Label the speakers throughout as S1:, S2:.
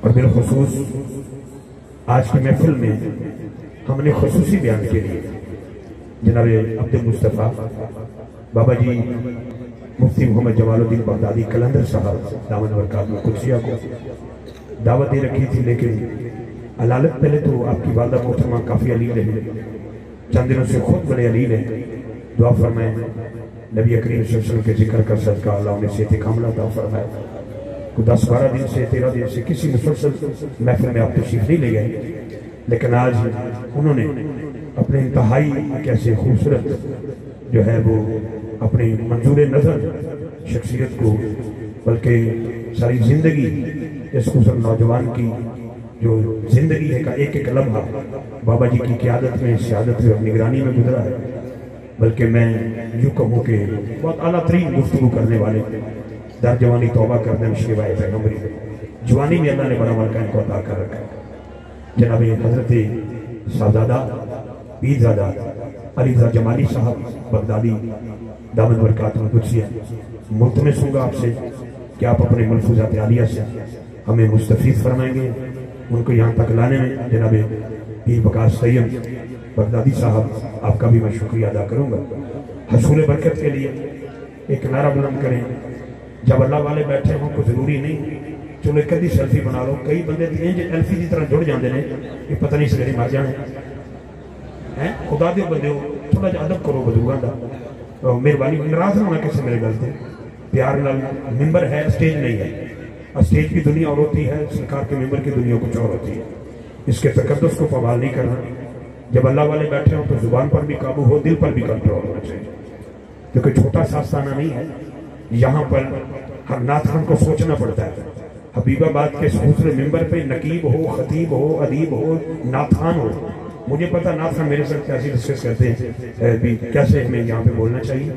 S1: اور بالخصوص آج کی محفل میں ہم نے خصوصی بیان کے لیے جناب عبد المصطفیٰ بابا جی مفتی محمد جمال الدین بغدادی قلندر صاحب دامن برکات قدسیہ کو دعوت دے رکھی تھی، لیکن علالت پہلے تو آپ کی والدہ محترمہ کافی علیل ہے، چند دنوں سے خود بڑے علیل ہیں. دعا فرمائیں نبی کریم صلی اللہ علیہ وسلم کے ذکر کر صدقہ اللہ انہیں صحت کاملہ عطا فرمائے. 10-12 دن سے 13 دن سے کسی مسلسل محفل میں آپ تشریف نہیں لے گئے، لیکن آج انہوں نے اپنے انتہائی کیسے خوبصورت جو ہے وہ اپنی منظور نظر شخصیت کو، بلکہ ساری زندگی اس خوبصورت نوجوان کی جو زندگی ہے کا ایک ایک لمحہ بابا جی کی قیادت میں، سیادت میں اور نگرانی میں گزرا ہے. بلکہ میں یوں کہوں کہ بہت اعلیٰ ترین گفتگو کرنے والے در جوانی توبہ کرنے میں شیوائے پیغمبری جوانی میں اللہ نے بڑا مرکہ ان کو عطا کر رکھا ہے. جناب حضرت صاحبزادہ پیرزادہ علی رضا جمالی صاحب بغدادی دامن برکات قدسیہ، ملتمس ہوں گا آپ سے کہ آپ اپنے ملفوظات عالیہ سے ہمیں مستفید فرمائیں گے. ان کو یہاں تک لانے میں جناب پیر بکاس سید بغدادی صاحب آپ کا بھی میں شکریہ ادا کروں گا. حصول برکت کے لیے ایک نعرہ بلند کریں. جب اللہ والے بیٹھے ہوں کو ضروری نہیں چلو ایک ادھی سیلفی بنا لو. کئی بندے ایلفی کی طرح جڑ جاندے نے، یہ پتہ نہیں سکتے مر جانے ہیں. خدا دیو بندے ہو تھوڑا جا ادب کرو بزرگاں دا، مہربانی ناراض نہ ہونا کسی میرے گل سے. پیار نال ممبر ہے، اسٹیج نہیں ہے. اسٹیج کی دنیا اور ہوتی ہے، سرکار کے ممبر کی دنیا کچھ اور ہوتی ہے. اس کے تقدس کو پامال نہیں کرنا. جب اللہ والے بیٹھے ہوں تو زبان پر بھی قابو ہو، دل پر بھی کنٹرول ہونا چاہیے، کیونکہ چھوٹا سا آستانہ نہیں ہے. یہاں پر ہر نعت خان کو سوچنا پڑتا ہے. حبیب آباد کے خوبصورت ممبر پہ نقیب ہو، خطیب ہو، ادیب ہو، نعت خان ہو. مجھے پتا نعت خان میرے ساتھ کیسے ڈسکس کرتے ہیں بھی کیسے ہمیں یہاں پہ بولنا چاہیے.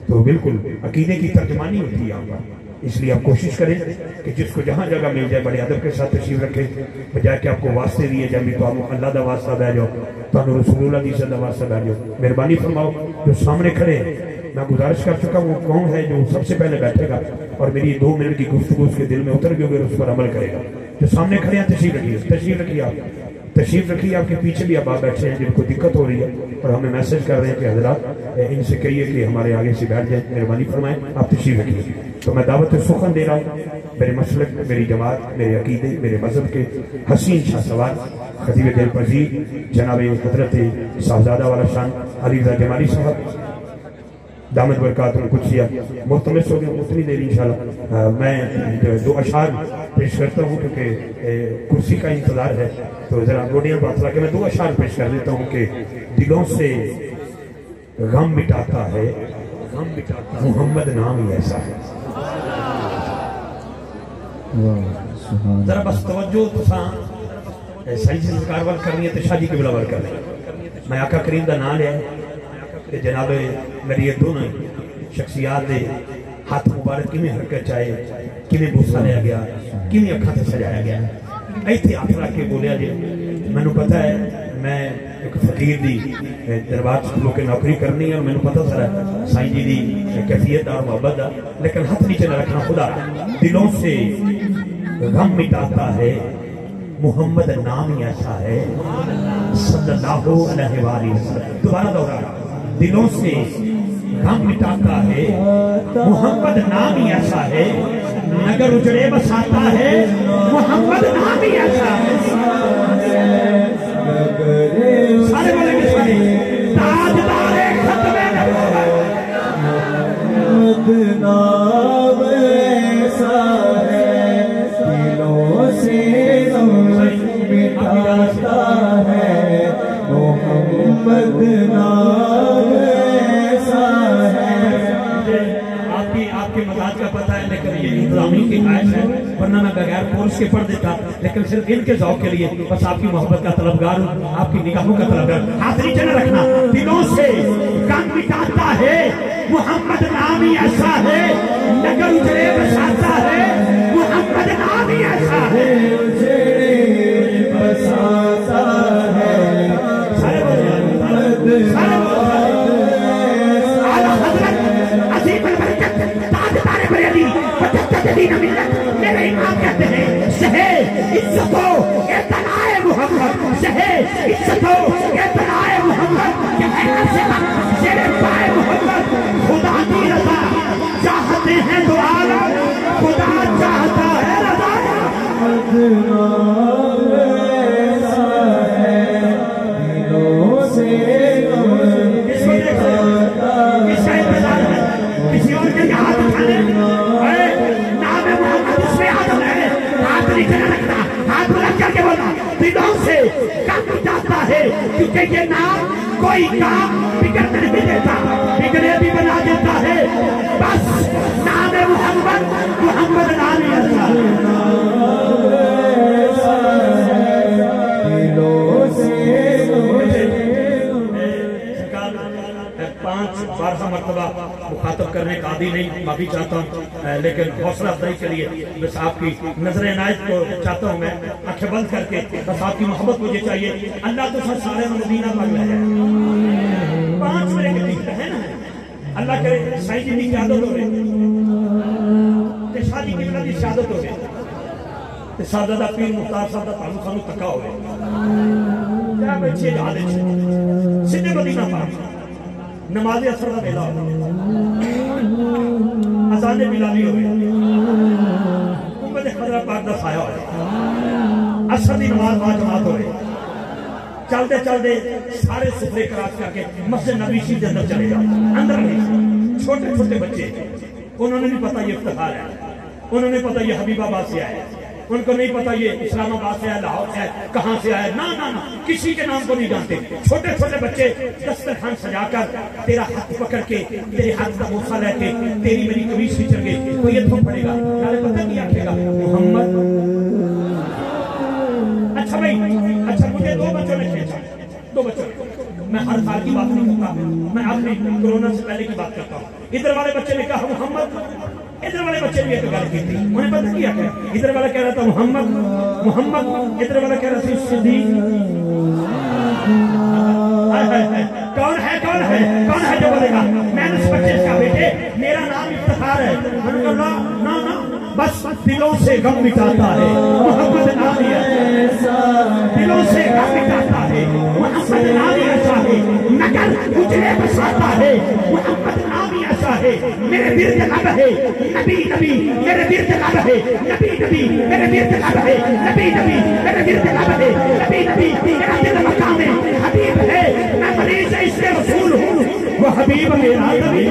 S1: تو بالکل عقیدے کی ترجمانی ہوتی ہے یہاں پر. اس لیے آپ کوشش کریں کہ جس کو جہاں جگہ مل جائے بڑے ادب کے ساتھ تشریف رکھیں، بجائے کہ آپ کو واسطے دیے جائیں بھی تو آپ اللہ دا واسطہ بہ جاؤ، تو رسول اللہ دی عزت دا واسطہ بہ جاؤ. مہربانی فرماؤ جو سامنے کھڑے ہیں، میں گزارش کر چکا ہوں وہ کون ہے جو سب سے پہلے بیٹھے گا اور میری 2 منٹ کی گفتگو اس کے دل میں اتر گئی اور اس پر عمل کرے گا. جو سامنے کھڑے ہیں تشریف رکھیے، تشریف رکھیے، آپ تشریف رکھیے. آپ کے پیچھے بھی آپ بیٹھے ہیں جن کو دقت ہو رہی ہے اور ہمیں میسج کر رہے ہیں کہ حضرات ان سے کہیے کہ ہمارے آگے سے بیٹھ جائیں. مہربانی فرمائیں آپ تشریف رکھیے. تو میں دعوت سخن دے رہا ہوں میرے مسلک، میری جماعت، میرے عقیدے، میرے مذہب کے حسین شاہ سوار خطیب دل پذیر جناب حضرت صاحبزادہ والا شان علی رضا جمالی صاحب دامت برکات قدسیہ ملتمس ہو گئے. اتنی دیر انشاءاللہ میں 2 اشعار پیش کرتا ہوں کیونکہ کرسی کا انتظار ہے. تو ذرا گوڑیاں بات لا کے میں 2 اشعار پیش کر دیتا ہوں کہ دلوں سے غم مٹاتا ہے محمد نام ہی ایسا ہے. ذرا بس توجہ تساں صحیح سے ذکر ور کرنی ہے تو شاہ جی کے بلاور کر لیں. میں آقا کریم دا نام لیا ہے کہ جناب میری یہ دونوں شخصیات دے ہاتھ مبارک کیویں حرکت چاہے، کیویں بوسا لیا گیا، کیویں اکھاں تے سجایا گیا. ایتھے ہاتھ رکھ کے بولیا جی مینوں پتہ ہے میں ایک فقیر دی دربار سکولوں کے نوکری کرنی ہے اور مینوں پتہ سارا سائیں جی دی کیفیت اور محبت دا، لیکن ہاتھ نیچے نہ رکھنا. خدا دلوں سے غم مٹاتا ہے محمد نام ہی ایسا ہے صلی اللہ علیہ وآلہ وسلم. دوبارہ دوہرانا. دلوں سے غم مٹاتا ہے محمد نام ہی ایسا ہے، نگر اجڑے بساتا ہے محمد نام ہی ایسا ہے. سارے بولیں گے سارے تاجدار ختم محمد نام ایسا ہے، دلوں سے غم مٹاتا ہے محمد نام ایسا ہے. آپ کے مزاج کا پتہ ہے لیکن یہ انتظامی کی خواہش ہے، ورنہ میں بغیر کورس کے پڑھ دیتا، لیکن صرف ان کے ذوق کے لیے بس آپ کی محبت کا طلبگار ہوں، آپ کی نگاہوں کا طلبگار. ہاتھ نیچے نہ رکھنا. دلوں سے غم مٹاتا ہے محمد نام ہی ایسا ہے، نگر اجڑے بساتا ہے محمد نام ہی ایسا ہے. اجڑے بساتا ہے میرے امام کہتے ہیں شہے عزت ہو اے تنائے محمد شہے عزت ہو اے تنائے محمد کہ اے نصیحت شیر پائے محمد خدا کی رضا چاہتے ہیں تو عالم خدا چاہتا ہے رضا کسی اور کے ہاتھ اٹھانے نام محمد اس میں آدم ہے ہاتھ نہیں کرنا رکھنا ہاتھ بلند کر کے بولا دلوں سے کم جاتا ہے کیونکہ یہ نام کوئی کام بگڑنے نہیں دیتا بگڑے بھی بنا دیتا ہے بس نام محمد محمد نام اللہ بارہ مرتبہ مخاطب کرنے کا عادی نہیں معافی چاہتا ہوں لیکن حوصلہ افزائی کے لیے بس آپ کی نظر عنایت کو چاہتا ہوں میں آنکھیں بند کر کے بس آپ کی محبت مجھے چاہیے اللہ تو سر سارے مدینہ پاک لے جائے 5 میرے کے دکھتا ہے نا اللہ کرے سائی جی کی عادت ہو رہے شادی کی بنا دی شہادت ہو رہے سادہ پیر مختار صاحب دا تعلق خانو تکا ہو رہے کیا بچے جہادے چھے سدھے مدینہ پاک نماز اثر کا بیلا ہوئے اذان بلالی ہوئے امت خضرہ پاک دا سایہ ہوئے اثر دی نماز با جماعت ہوئے چلتے چلتے سارے سفرے کراچ کر کے مسجد نبی شیف کے اندر چلے جاؤ اندر نہیں چھوٹے چھوٹے بچے انہوں نے نہیں پتا یہ افتخار ہے انہوں نے پتا یہ حبیب آباد سے آئے ان کو نہیں پتا یہ اسلام آباد سے آئے لاہور سے آئے کہاں سے آئے نا نا نا کسی کے نام کو نہیں جانتے چھوٹے چھوٹے بچے دسترخوان سجا کر تیرا ہاتھ پکڑ کے تیرے ہاتھ کا بوسہ لے کے تیری میری قمیص بھی چل گئی تو یہ تھوک پڑے گا نالے پتہ نہیں آکھے گا محمد اچھا بھائی اچھا مجھے 2 بچوں نے کھینچا 2 بچوں میں ہر سال کی بات نہیں کرتا میں اپنی کرونا سے پہلے کی بات کرتا ہوں ادھر والے بچے نے کہا محمد ادھر والے بچے نے ایک گل کی تھی انہیں پتہ کیا کہ ادھر والا کہہ رہا تھا محمد محمد ادھر والا کہہ رہا تھا صدیق کون ہے کون ہے کون ہے جو بولے گا میں نے اس بچے کا بیٹے میرا نام افتخار ہے میں نے کہا نا نا بس دلوں سے غم مٹاتا ہے محمد نام ہے دلوں سے غم مٹاتا ہے محمد نام ایسا ہے نگر اجلے بساتا ہے محمد نام ایسا ہے میرے ورد لب ہے نبی نبی میرے ورد لب ہے نبی نبی میرے ورد لب ہے نبی نبی میرے ورد لب ہے نبی نبی میرا دل مقام حبیب ہے میں مریض اس کے رسول ہوں وہ حبیب میرا نبی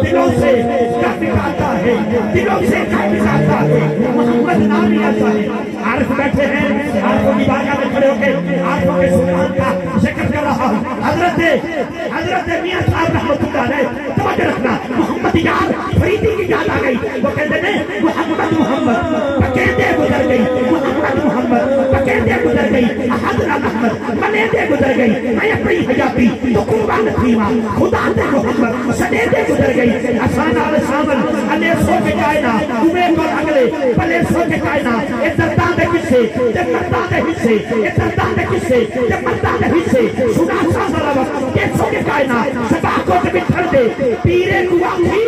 S1: دلوں سے غم مٹاتا ہے دلوں سے غم مٹاتا ہے محمد نام ایسا ہے عارف بیٹھے ہیں عارفوں کی بارگاہ میں کھڑے ہو کے عارفوں کے سلطان کا ذکر کر رہا ہوں حضرت میاں صاحب رحمت اللہ علیہ توجہ رکھنا محمد یار فریدی کی یاد آ گئی وہ کہتے ہیں محمد محمد پکیندے گزر گئی محمد محمد پکیندے گزر گئی احدنا محمد ملیندے گزر گئی میں اپنی حیاتی تو قربان تھیما خدا دے محمد سدیدے گزر گئی آسان آل سامن علی سو کے کائنا تمہیں کو اگلے پلے سو کے کائنا اے دردان دے کسے جب مردان دے حصے اے دردان دے کسے جب مردان دے حصے سنا سا سا وقت اے سو کے کائنا سبا کو جب اتھر دے پیرے کو آخی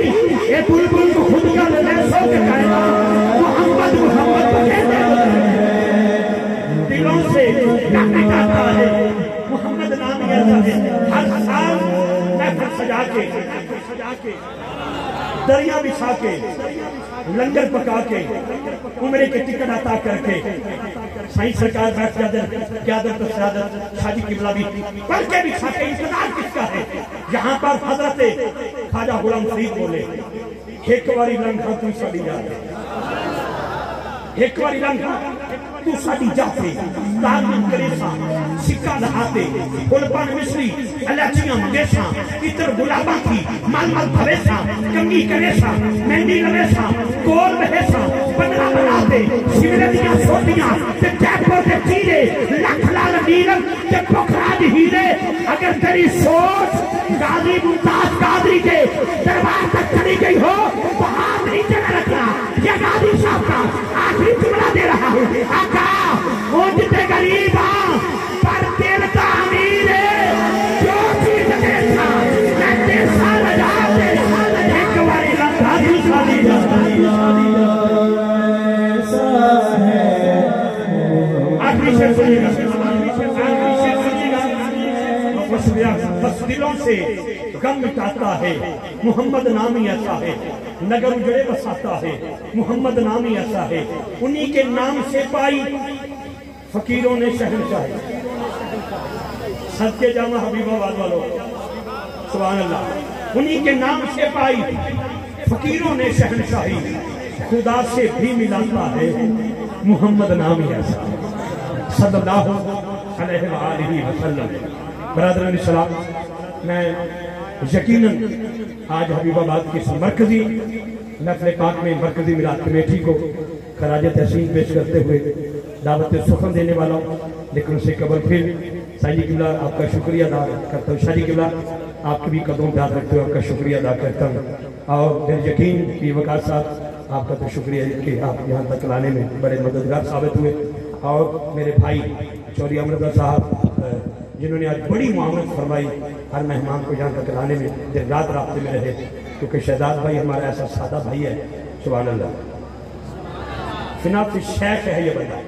S1: اے بلبل کو خود کا لے سو کے کائنا محمد محمد پکیندے دلوں سے کہنے جاتا ہے محمد نام ایسا ہے ہر سال محفل سجا کے دریا بچھا کے لنگر پکا کے عمرے کے ٹکٹ عطا کر کے سائیں سرکار بیٹھ قیادت سیادت شادی قبلہ بھی پڑھ کے بچھا کے انتظار کس کا ہے یہاں پر حضرت خواجہ غلام فرید بولے ایک واری لنگا تو ساڑی جاتے ایک واری لنگا تو ساڑی جاتے تارمن کریسا سکہ دہاتے خلپان مصری علیچیاں مگیسا اتر گلابا تھی مال مال بھویسا کنگی کریسا مہندی لویسا کول بہیسا پنرہ بناتے شمردیاں سوٹیاں تے جیپر تے چیرے لکھ لال نیلم تے پکھراج ہیرے اگر تیری سوچ غازی ممتاز قادری کے دربار تک چلی گئی ہو تو ہاتھ نیچے نہ رکھنا یہ غازی صاحب کا آخری جملہ دے رہا ہوں آقا اونچتے غریب ہاں پر دل کا امیر ہے جو چیز دیتا میں دیسا لجا دے ایک باری لندھا دوسرا دی جاتا بس دلوں سے غم مٹاتا ہے محمد نام ہی ایسا ہے، نگر اجڑے بساتا ہے محمد نام ہی ایسا ہے، انہی کے نام سے پائی فقیروں نے شہنشاہی۔ صدقے جامع حبیب آباد والوں، سبحان اللہ، انہی کے نام سے پائی فقیروں نے شہنشاہی، خدا سے بھی ملاتا ہے محمد نام ہی ایسا صلی اللہ علیہ وآلہ وسلم۔ برادران اسلام، میں یقیناً آج حبیب آباد کی مرکزی محفل پاک میں مرکزی میلاد کمیٹی کو خراج تحسین پیش کرتے ہوئے دعوت سخن دینے والا ہوں، لیکن اسے قبل پھر سائی قبلہ آپ کا شکریہ ادا کرتا ہوں، شاہی قبلہ آپ کے بھی قدموں پہ ہاتھ رکھتے ہوئے آپ کا شکریہ ادا کرتا ہوں، اور پھر یقین کہ وقار صاحب آپ کا تو شکریہ ہے کہ آپ یہاں تک لانے میں بڑے مددگار ثابت ہوئے، اور میرے بھائی چوری امرزا صاحب جنہوں نے آج بڑی معاونت فرمائی ہر مہمان کو یہاں تک لانے میں، دن رات رابطے میں رہے، کیونکہ شہزاد بھائی ہمارا ایسا سادہ بھائی ہے، سبحان اللہ، فنا فی شیخ ہے یہ بندہ،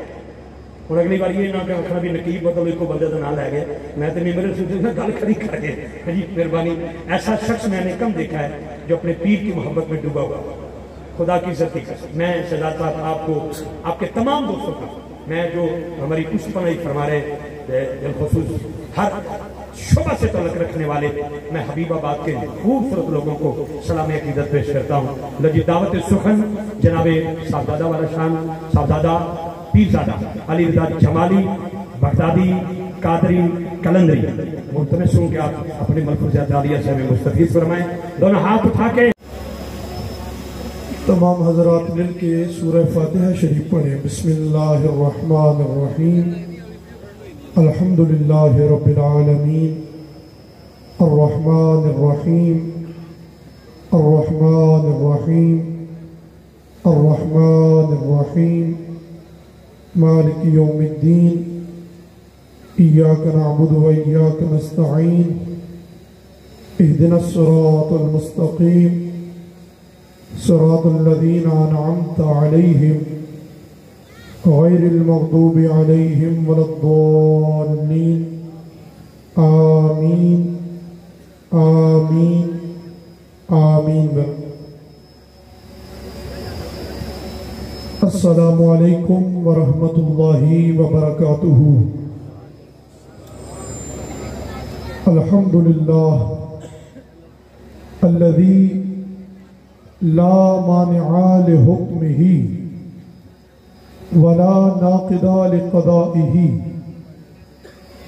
S1: اور اگلی بار یہ نہ کہ اکھنا بھی نقیب بدل ایک کو بندے تو نہ لے گئے، میں تو میرے سلسلے میں گل کھڑی کر گئے، جی مہربانی، ایسا شخص میں نے کم دیکھا ہے جو اپنے پیر کی محبت میں ڈوبا ہوا، خدا کی عزت کی قسم۔ میں شہزاد صاحب آپ کو، آپ کے تمام دوستوں کو، میں جو ہماری کچھ پناہی فرما رہے بالخصوص ہر شعبہ سے تعلق رکھنے والے، میں حبیب آباد کے خوبصورت لوگوں کو سلام عقیدت پیش کرتا ہوں۔ لجی دعوت سخن جناب صاحبزادہ والا شان، صاحبزادہ پیرزادہ علی رضا جمالی بغدادی قادری کلندری، ملتمس ہوں کہ آپ اپنے ملفوظات عالیہ سے ہمیں مستفیض فرمائیں، دونوں ہاتھ اٹھا کے
S2: تمام حضرات مل کے سورہ فاتحہ شریف پڑھیں۔ بسم اللہ الرحمن الرحیم، الحمدللہ رب العالمین، الرحمن الرحیم، الرحمن الرحیم، الرحمن الرحیم، مالک یوم الدین، ایاک نعبد و ایاک نستعین، اہدنا الصراط المستقیم، صراط الذین انعمت علیہم غیر المغضوب علیہم ولا الضالین، آمین آمین آمین۔ السلام علیکم ورحمۃ اللہ وبرکاتہ۔ الحمدللہ الذی لا مانع لحکمہ ولا ناقض لقضائہ،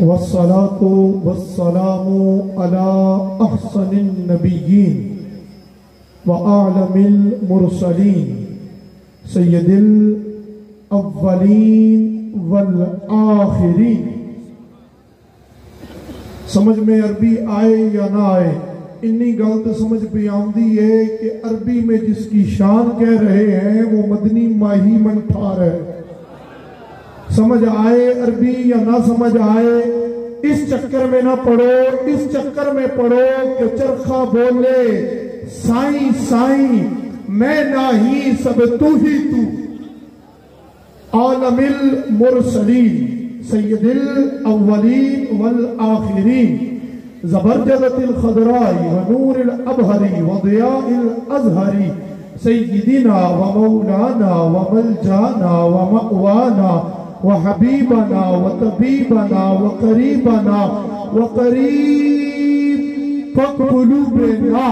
S2: والصلاة والسلام على احسن النبیین وأعلم المرسلین سید الاولین والآخرین۔ سمجھ میں عربی آئے یا نہ آئے، انی گل تو سمجھ پہ آمدی ہے کہ عربی میں جس کی شان کہہ رہے ہیں وہ مدنی ماہی منٹھار ہے۔ سمجھ آئے عربی یا نہ سمجھ آئے، اس چکر میں نہ پڑھو، اس چکر میں پڑھو کہ چرخہ بولے سائیں سائیں میں ناہی سب تو ہی تو، عالم المرسلین سید الاولین والآخرین، زبرجدت الخضراء ونور الابہری وضیاء الازہری، سیدنا ومولانا وملجانا ومأوانا وحبیبنا وطبیبنا وقریبنا وقریب قلوبنا،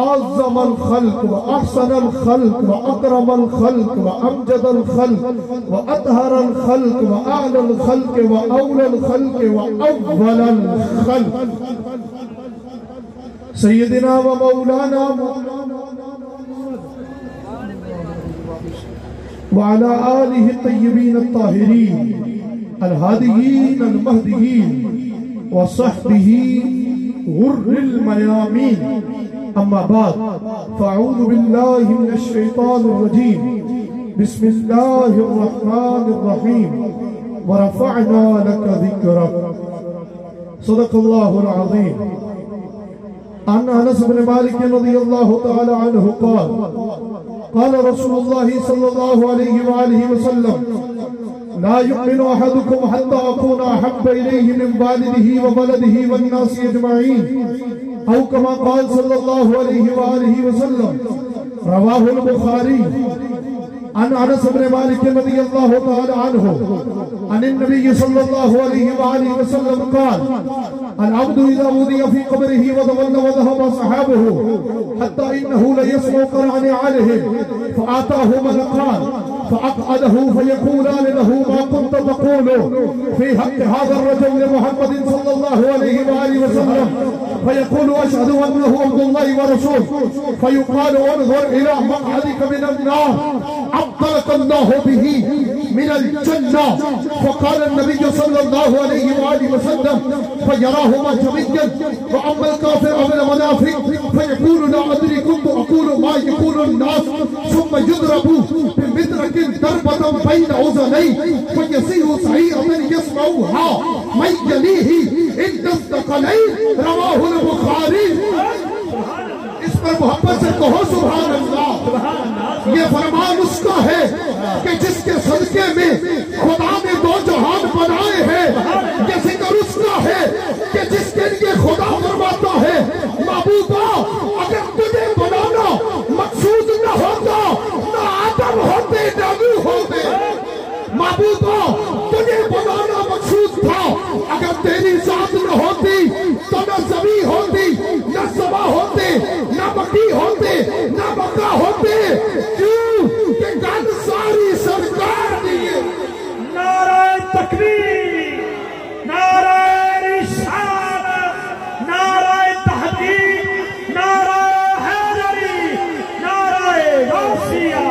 S2: اعظم الخلق واحسن الخلق واکرم الخلق وامجد الخلق واطہر الخلق واعلی الخلق واولی الخلق واول الخلق، سیدنا ومولانا وعلى آلہ الطیبین الطاہرین الہادیین المہدیین وصحبہ غر المیامین، اما بعد فاعوذ باللہ من الشیطان الرجیم، بسم اللہ الرحمن الرحیم، ورفعنا لک ذکرک، صدق اللہ العظیم۔ عن انس بن مالک رضی اللہ تعالی عنہ قال قال رسول الله صلى الله عليه وآله وسلم لا يؤمن أحدكم حتى أكون أحب إليه من والده وولده والناس أجمعين أو كما قال صلى الله عليه وآله وسلم. رواه البخاري. عن انس بن مالك رضي الله تعالى عنه عن النبي صلى الله عليه وآله وسلم قال العبد إذا وضي في قبره وتولى وذهب أصحابه حتى إنه ليسمع قرع نعالهم فآتاه ملكان فأقعده فيقولان له ما كنت تقول في حق هذا الرجل لمحمد صلى الله عليه وآله وسلم فيقول أشهد أنه عبد الله ورسوله فيقال انظر إلى مقعدك من النار عبدلك الله به من الجنة. فقال النبي صلى الله عليه وآله وسلم فيراهما جميعا وأما الكافر أو المنافق فيقول لا أدري كنت أقول ما يقول الناس ثم يضرب بمدرك ضربة بين أذنيه فيصير صحيحة يسمعها من يليه عند الثقلين. رواه البخاری. اس پر محبت سے کہو سبحان اللہ. یہ فرمان اس کا ہے کہ جس کے صدقے میں خدا نے دو جہان بنائے ہیں. یہ ذکر اس کا ہے کہ جس کے لیے خدا فرماتا ہے محبوبہ اگر تجھے بنانا مقصود نہ ہوتا نہ آدم ہوتے نہ نوح ہوتے. محبوبہ تجھے بنانا مقصود تھا اگر تیری ذات نہ ہوتی تو نہ زمین ہوتی نہ سما ہوتے نہ بقی ہوتے نہ بقا ہوتے. کیوں کہ گن ساری سرکار دیئے.
S1: نعرہ تکبیر، نعرہ رسالت، نعرہ تحقیق، نعرہ حیدری، نعرہ غوثیہ،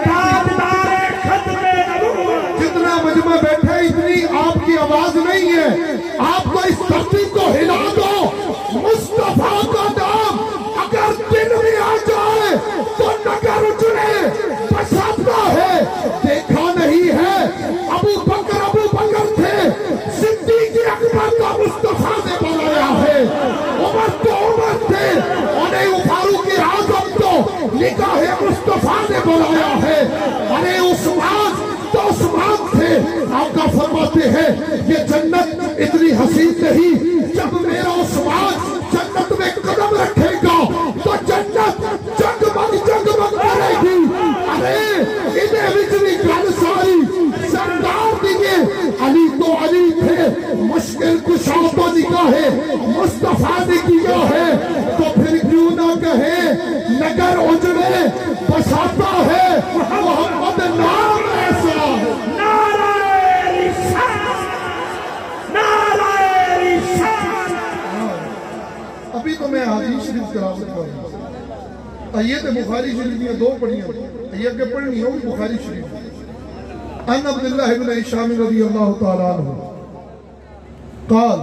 S1: تاجدار ختم نبوت.
S2: جتنا مجمع بیٹھے اتنی آپ کی آواز نہیں ہے. آپ کو اس دھرتی کو ہلا دو. مصطفیٰ کا نام اگر دل میں آ جائے تو نگر اجڑے بساتا ہے. دیکھا نہیں ہے ابو بکر تھے. صدیق اکبر کا مصطفیٰ نے بنایا ہے. عمر تو عمر تھے. انہیں فاروق اعظم تو نگاہ مصطفیٰ نے بنایا ہے. انہیں عثمان تو عثمان تھے. آقا فرماتے ہیں یہ جنت اتنی حسین نہیں. جب میرا عثمان جنت میں قدم رکھے گا تو جنت جگمگ کرے گی. ارے انہیں وچلی گل ساری سردار دیئے. علی تو علی تھے. مشکل کشا تو نگاہ مصطفیٰ نے کیا ہے. تو پھر کیوں نہ کہے نگر اجڑے بساتا ہے محمد نام ایسا.
S1: نعرہ رسالت، نعرہ رسالت.
S2: ابھی تو میں حدیث شریف تلاوت کر رہا ہوں. آیت بخاری شریف میں دو پڑھی ہیں. یہ اگر پڑھنی ہو بخاری شریف. ان عبداللہ بن ہشام رضی اللہ تعالیٰ عنہ قال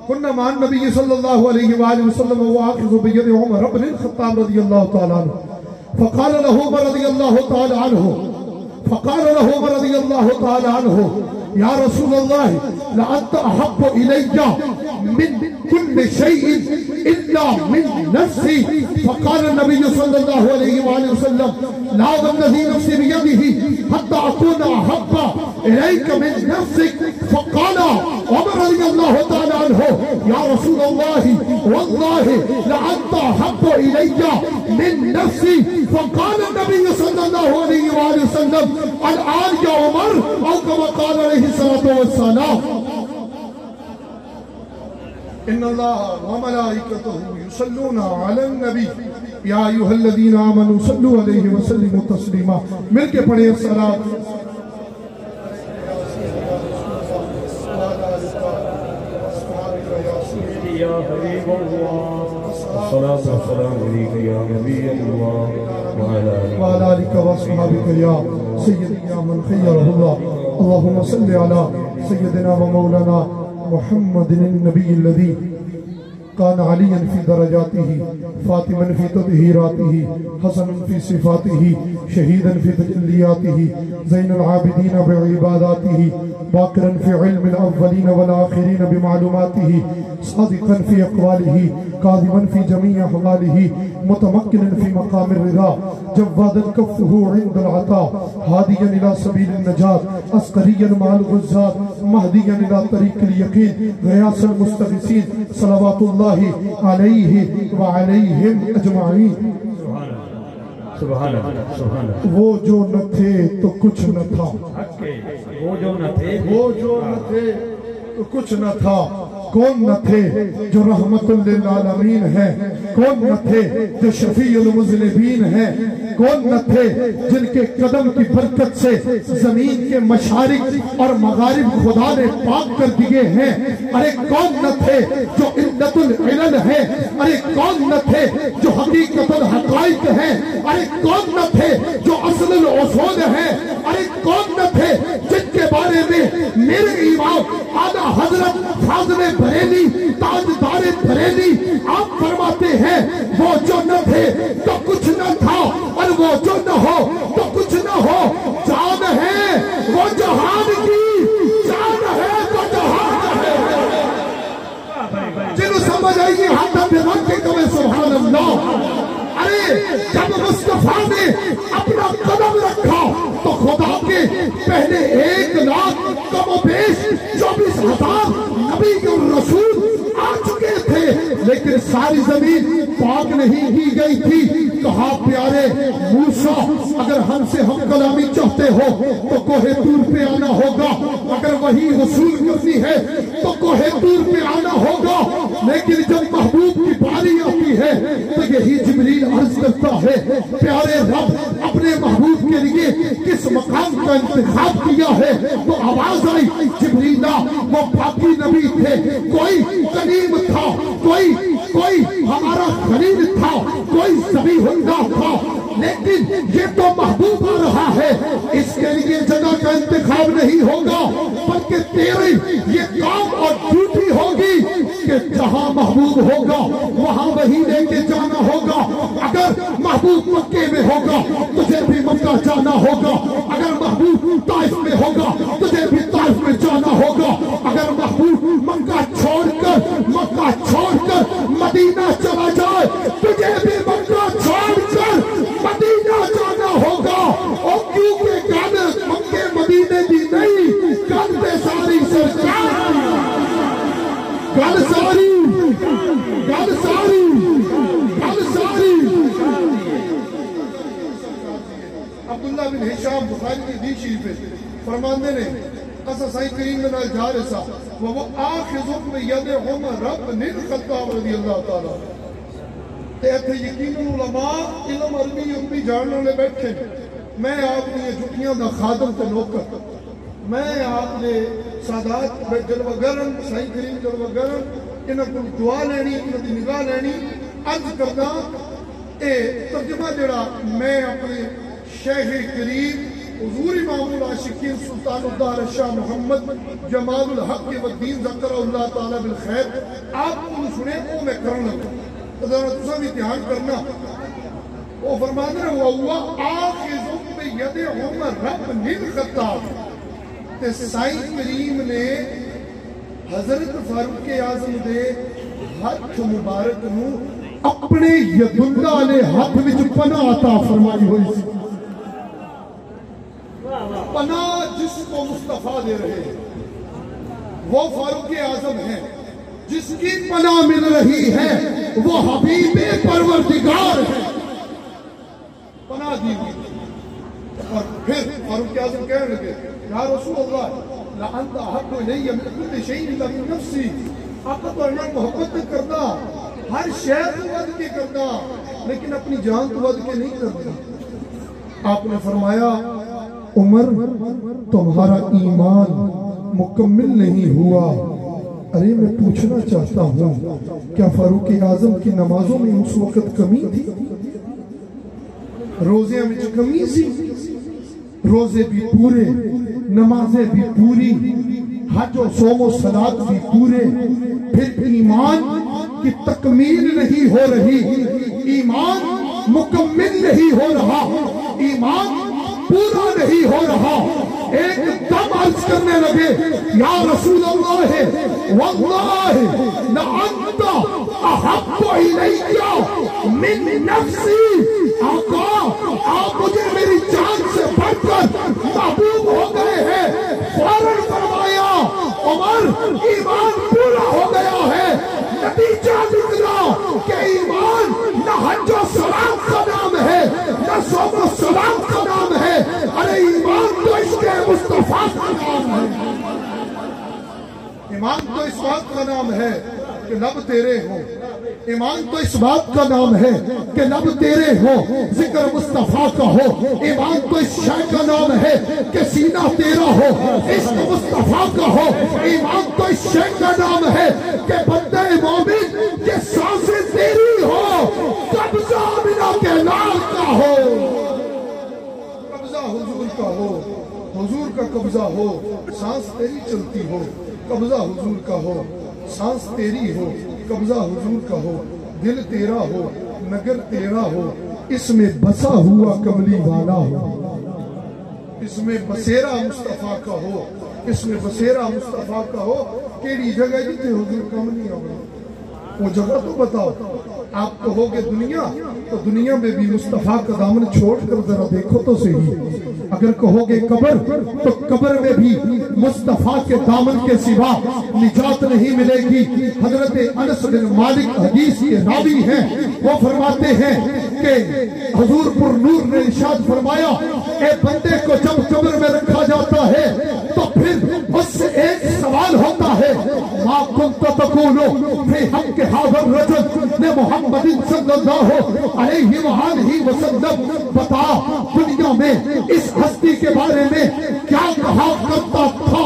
S2: كنا مع النبي صلى الله عليه وآله وسلم وآخذ بيد عمر بن الخطاب رضي الله تعالى عنه فقال له عمر رضي الله تعالى عنه يا رسول الله لأنت أحب إلي من كل شيء إلا من نفسي. فقال النبي صلى الله عليه وآله وسلم لا والذي نفسي بيده حتى أكون أحب إليك من نفسك. فقال عمر رضي الله تعالى عنه يا رسول الله والله لأنت أحب إلي من نفسي. فقال النبي صلى الله عليه وآله وسلم الآن يا عمر أو كما قال عليه الصلاة والسلام إن الله وملائكته يصلون على النبي يا أيها الذين آمنوا صلوا عليه وسلموا تسليما. مل کے پڑھیں الصلاة
S1: یا حبیب اللہ الصلاة والسلام علیک یا نبی اللہ
S2: وعلى آلك وأصحابك يا سيدي يا من خيره الله. اللهم صل على سيدنا ومولانا محمد النبي الذي كان عليا في درجاته فاطما في تطهيراته حسنا في صفاته شهيدا في تجلياته زين العابدين بعباداته باكرا في علم الأولين والآخرين بمعلوماته صادقا في أقواله كاذبا في جميع أحواله متمكنا في مقام الرضا جوادا كفه عند العطاء هاديا إلى سبيل النجاة عسكريا مع الغزاة مهديا إلى طريق اليقين غياث المستغيثين صلوات الله عليه وعليهم أجمعين
S1: سبحان اللہ سبحان اللہ
S2: وہ جو نہ تھے تو کچھ نہ تھا
S1: وہ جو نہ تھے
S2: تو کچھ نہ تھا کون نہ تھے جو رحمت للعالمین ہیں کون نہ تھے جو شفیع المذنبین ہیں کون نہ تھے جن کے قدم کی برکت سے زمین کے مشارق اور مغارب خدا نے پاک کر دیے ہیں ارے کون نہ تھے جو علت العلل ہیں ارے کون نہ تھے جو حقیقت الحقائق ہیں ارے کون نہ تھے جو اصل الاصول ہیں ارے کون نہ تھے جن کے بارے میں میرے امام اعلیٰ حضرت فاضل بریلی تاجدار بریلی آپ فرماتے ہیں وہ جو نہ تھے تو کچھ نہ تھا اور وہ جو نہ ہو تو کچھ نہ ہو جان ہے وہ جہان کی جان ہے تو جہان ہے جنہوں سمجھ آئی گی ہاتھا بیوان کے کمیں سبحان اللہ ارے جب مصطفیٰ نے اپنا قدم رکھا تو خدا کے پہلے 1,00,000 کم و بیش 24,000 نبی اور رسول آ چکے تھے لیکن ساری زمین پاک نہیں کی گئی تھی کہا پیارے موسیٰ اگر ہم سے ہم کلامی چاہتے ہو تو کوہ طور پہ آنا ہوگا اگر وہی وصول کرنی ہے تو کوہ طور پہ آنا ہوگا لیکن جب محبوب کی باری آتی ہے تو یہی جبریل عرض کرتا ہے پیارے رب اپنے محبوب کے لیے کس مقام کا انتخاب کیا ہے تو آواز آئی جبریلہ وہ باقی نبی تھے کوئی کلیم تھا کوئی ہمارا خلیل تھا کوئی ذبیح اللہ تھا لیکن یہ تو محبوب آ رہا ہے اس کے لیے جگہ کا انتخاب نہیں ہوگا بلکہ تیری یہ کام اور ڈیوٹی ہوگی کہ جہاں محبوب ہوگا وہاں وہی لے کے جانا ہوگا اگر محبوب مکے میں ہوگا تجھے بھی مکہ جانا ہوگا اگر محبوب طائف میں ہوگا تجھے بھی طائف میں جانا ہوگا اگر محبوب مکہ چھوڑ کر مدینہ چلا جائے تجھے بھی مکہ چھوڑ کر مدینہ جانا ہوگا اور کیونکہ گل مکے مدینے دی نہیں گل پہ ساری سرکار گل ساری عبداللہ بن ہشام بخاری کی حدیث شریف ہے فرماندے نے قصہ صحیح کریم میں نال جا رسا وہ آخذ بید عمر رب الخطاب رضی اللہ تعالیٰ تے ایتھے یقیناً علماء علم عربی جاننے لے بیٹھے میں آپ نے جھٹیاں دا خادم تے نوکر میں آپ نے سادات جلوہ گرن صحیح کریم جلوہ گرن انہاں کو دعا لینی انہاں دی نگاہ لینی عرض کرنا اے ترجمہ جڑا میں اپنے شیخ کریم حضور امام العاشقین سلطان الدار شاہ محمد جمال الحق والدین ذکر اللہ تعالیٰ بالخیر آپ کو سنے وہ میں کرنا تو ذرا تسا بھی دھیان کرنا وہ فرماتے ہیں وہ آخذ بید عمر رب الخطاب تے سائیں کریم نے حضرت فاروق اعظم دے ہاتھ مبارک نو اپنے ید اللہ علیہ ہاتھ وچ پناہ عطا فرمائی ہوئی سی پناہ جس کو مصطفیٰ دے رہے ہیں وہ فاروق اعظم ہے جس کی پناہ مل رہی ہے وہ حبیب پروردگار ہے پناہ دی اور پھر فاروق اعظم کہنے لگے یا رسول اللہ لعنت احب الی من کل شیء الا من نفسی آقا تو اللہ محبت کرتا ہر شے تو ود کے کرتا لیکن اپنی جان تو ود کے نہیں کرتا آپ نے فرمایا عمر تمہارا ایمان مکمل نہیں ہوا ارے میں پوچھنا چاہتا ہوں کیا فاروق اعظم کی نمازوں میں اس وقت کمی تھی روزے میں کمی سی روزے بھی پورے نمازیں بھی پوری حج و صوم و صلاۃ بھی پورے پھر ایمان کی تکمیل نہیں ہو رہی ایمان مکمل نہیں ہو رہا ایمان پورا نہیں ہو رہا ایک دم عرض کرنے لگے یا رسول اللہ واللہ لأنت احب الیہ من نفسی آقا آپ مجھے میری جان سے بڑھ کر محبوب ہو گئے ہیں. فوراً فرمایا عمر ایمان پورا ہو گیا ہے. نتیجہ نکلا کہ ایمان نہ حج و سلام کا نام ہے نہ صوم و سلام کا نام ہے. ارے ایمان تو اس کے مصطفیٰ کا نام ہے. ایمان تو اس بات کا نام ہے کہ لب تیرے ہوں. ایمان تو اس بات کا نام ہے کہ لب تیرے ہو, ذکر مصطفیٰ کا ہو. ایمان تو اس شے کا نام ہے کہ سینہ تیرا ہو, عشق مصطفیٰ کا ہو. ایمان تو اس شے کا نام ہے کہ بندے مومن یہ سانسیں تیری ہو, قبضہ آمنہ کے لال کا ہو. قبضہ حضور کا ہو, حضور کا قبضہ ہو, سانس تیری چلتی ہو. قبضہ حضور کا ہو, سانس تیری ہو, قبضہ حضور کا ہو. دل تیرا ہو, نگر تیرا ہو, اس میں بسا ہوا کملی والا ہو. اس میں بسیرا مصطفیٰ کا ہو, اس میں بسیرا مصطفیٰ کا ہو. کیڑی جگہ جیتے حضور کملی آگا وہ جگہ تو بتاؤ. آپ کہو گے دنیا, تو دنیا میں بھی مصطفیٰ کا دامن چھوڑ کر ذرا دیکھو تو صحیح. اگر کہو گے قبر, تو قبر میں بھی مصطفیٰ کے دامن کے سوا نجات نہیں ملے گی. حضرت انس بن مالک حدیث کے راوی ہیں, وہ فرماتے ہیں کہ حضور پر نور نے ارشاد فرمایا اے بندے کو جب قبر میں رکھا جاتا ہے تو پھر اس سے ایک سوال ہوتا ہے, ما کنت تقول فی حق ھذا الرجل نے محمد صلی اللہ علیہ وآلہ وسلم, بتا دنیا میں اس ہستی کے بارے میں کیا کہا کرتا تھا.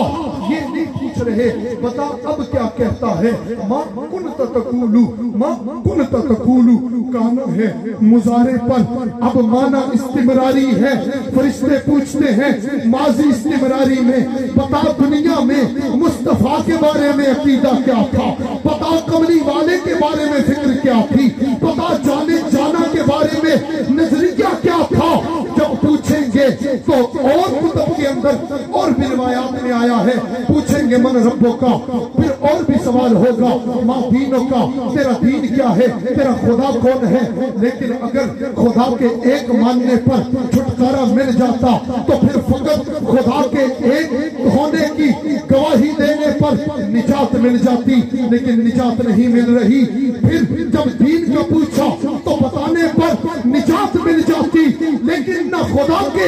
S2: یہ نہیں پوچھ رہے, بتا اب کیا کہتا ہے. ما کنت تقول, ما کنت تقول کانا ہے مضارع پر اب معنی استمراری ہے. فرشتے پوچھتے ہیں ماضی استمراری میں, بتا دنیا میں مصطفیٰ کے بارے میں عقیدہ کیا تھا, بتا کملی والے کے بارے میں فکر کیا تھی, بتا جانے جانا کے بارے میں نظریہ کیا تھا. جب پوچھیں گے تو اور کتب کے اندر اور بھی روایات میں آیا ہے, پوچھیں گے من ربوں کا, پھر اور بھی سوال ہوگا ما دینوں کا, تیرا دین کیا ہے, تیرا خدا کون ہے. لیکن اگر خدا کے ایک ماننے پر چھٹکارا مل جاتا تو پھر فقط خدا کے ایک ہونے کی گواہی دینے پر نجات مل جاتی, لیکن نجات نہیں مل رہی. پھر جب دین کا پوچھا تو بتانے پر نجات مل جاتی, لیکن نہ خدا کے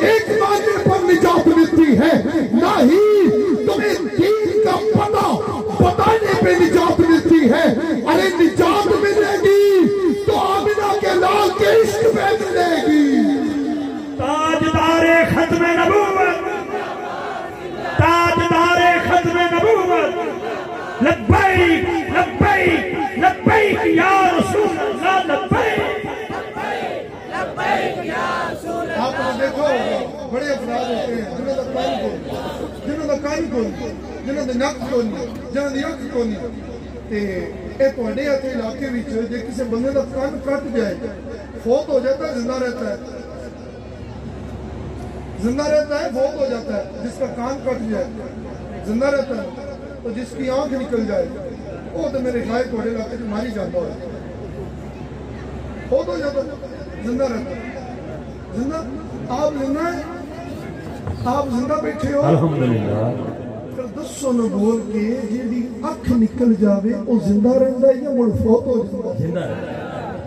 S2: ایک ماننے پر نجات ملتی ہے, نہ ہی تمہیں دین کا پتہ بتانے پہ نجات ملتی ہے. ارے نجات ملے گی تو آمنہ کے لال کے عشق پہ ملے گی.
S1: تاجدار ختم نبوت, تاجدار ختم نبوت, لبیک لبیک لبیک یا رسول اللہ, لبیک لبیک یا رسول اللہ.
S2: آپ نے دیکھو بڑے افراد ہوتے ہیں جنہوں نے کان کھولنی, جنہوں نے کان کھولنی, جنہوں نے نک کھولنی, جنہوں نے اکھ کھولنی. تے اے تواڈے اتھے علاقے وچ جے کسی بندے دا کان کٹ جائے, فوت ہو جاتا ہے, زندہ رہتا ہے, زندہ رہتا ہے, فوت ہو جاتا ہے. جس کا کان کٹ جائے زندہ رہتا ہے, تو جس کی آنکھ نکل جائے وہ تو میرے خیال تواڈے علاقے وچ ماری جاتا ہے, فوت ہو جاتا ہے, زندہ رہتا ہے. زندہ آپ زندہ ہیں, آپ زندہ بیٹھے ہو
S1: الحمدللہ.
S2: پھر دسو نہ بول کے جیڑی اکھ نکل جاوے وہ زندہ رہتا ہے یا مڑ فوت ہو جاتا ہے؟
S1: زندہ رہتا ہے.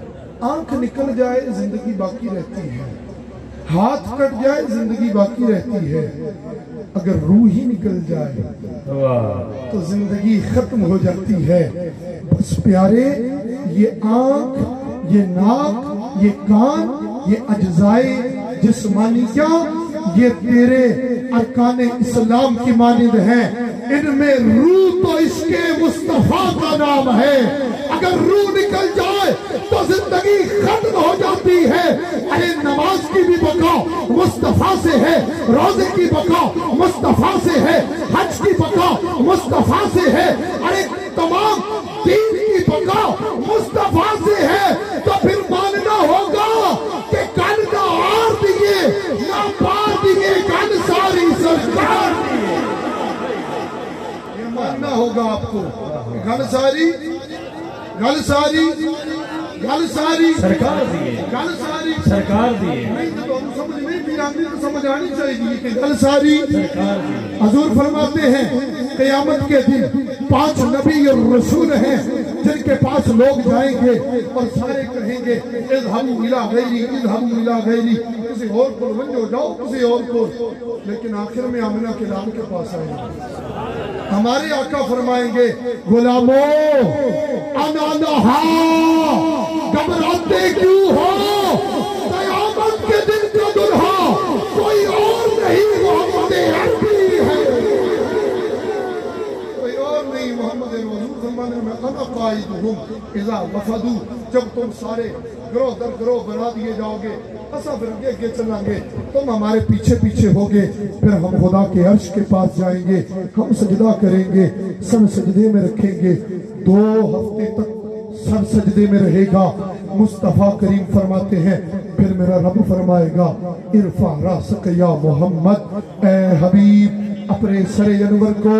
S2: آنکھ نکل جائے زندگی باقی رہتی ہے, ہاتھ کٹ جائے زندگی باقی رہتی ہے, اگر روح ہی نکل جائے تو زندگی ختم ہو جاتی ہے. بس پیارے, یہ آنکھ, یہ ناک, یہ کان, یہ اجزائے جسمانی کیا, یہ تیرے ارکان اسلام کی مانند ہیں. ان میں روح تو اس کے مصطفیٰ کا نام ہے. اگر روح نکل جائے تو زندگی ختم ہو جاتی ہے. ارے نماز کی بھی بقا مصطفیٰ سے ہے, روزے کی بقا مصطفیٰ سے ہے, حج کی بقا مصطفیٰ سے ہے, ارے تمام دین کی بقا مصطفیٰ سے ہے. تو پھر ماننا ہوگا کہ کن نہ آر دیے نہ پار دیے, کن ساری سرکار دیے. یہ ماننا ہوگا آپ کو. گھن ساری گل ساری
S1: سرکار دیے
S2: گل ساری
S1: سرکار دیے
S2: نہیں تو ہم سمجھ نہیں بھی آتی تو سمجھ آنی چاہیے کہ گل ساری
S1: سرکار دیے
S2: حضور فرماتے ہیں قیامت کے دن 5 نبی اور رسول ہیں جن کے پاس لوگ جائیں گے اور سارے کہیں گے اذهبوا الى غیری اذهبوا الى غیری، کسی اور کو ونجو جاؤ کسی اور کو، لیکن آخر میں آمنہ کے لال کے پاس آئیں گے۔ ہمارے آقا فرمائیں گے غلاموں انا لہا، گھبراتے کیوں ہو؟ قیامت کے دن کا دلہا کوئی اور نہیں، محمد عربی ہے، کوئی اور نہیں، محمد رسول زمانے میں انا قائدہم اذا وفدو، جب تم سارے گروہ در گروہ بنا دیے جاؤ گے، ایسا پھر آگے آگے چلیں گے، تم ہمارے پیچھے پیچھے ہوگے، پھر ہم خدا کے عرش کے پاس جائیں گے، ہم سجدہ کریں گے، سر سجدے میں رکھیں گے، 2 ہفتے تک سر سجدے میں رہے گا۔ مصطفیٰ کریم فرماتے ہیں پھر میرا رب فرمائے گا ارفع راسک یا محمد، اے حبیب اپنے سر انور کو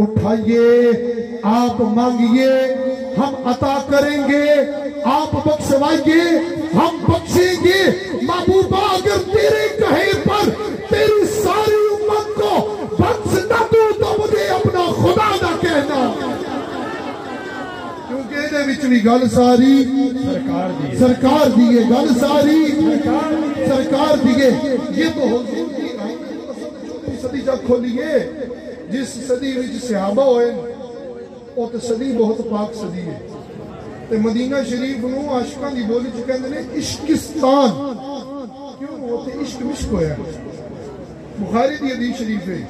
S2: اٹھائیے، آپ مانگیے ہم عطا کریں گے، آپ بخشوائیے ہم بخشیں گے۔ محبوبہ اگر تیرے کہے پر تیری ساری امت کو بخش نہ دوں تو مجھے اپنا خدا نہ کہنا، کیونکہ یہ وچلی گل ساری سرکار دیئے، گل ساری سرکار دیئے۔ یہ تو حضور کی چوتھی صدی جا کھولیے، جس صدی وچ صحابہ ہوئے وہ تو صدی بہت پاک صدی ہے، تے مدینہ شریف نو عاشقاں دی بولی چ کہندے نے عشقستان، کیوں وہ تے عشق مشق ہویا، بخاری دی حدیث شریف ہے،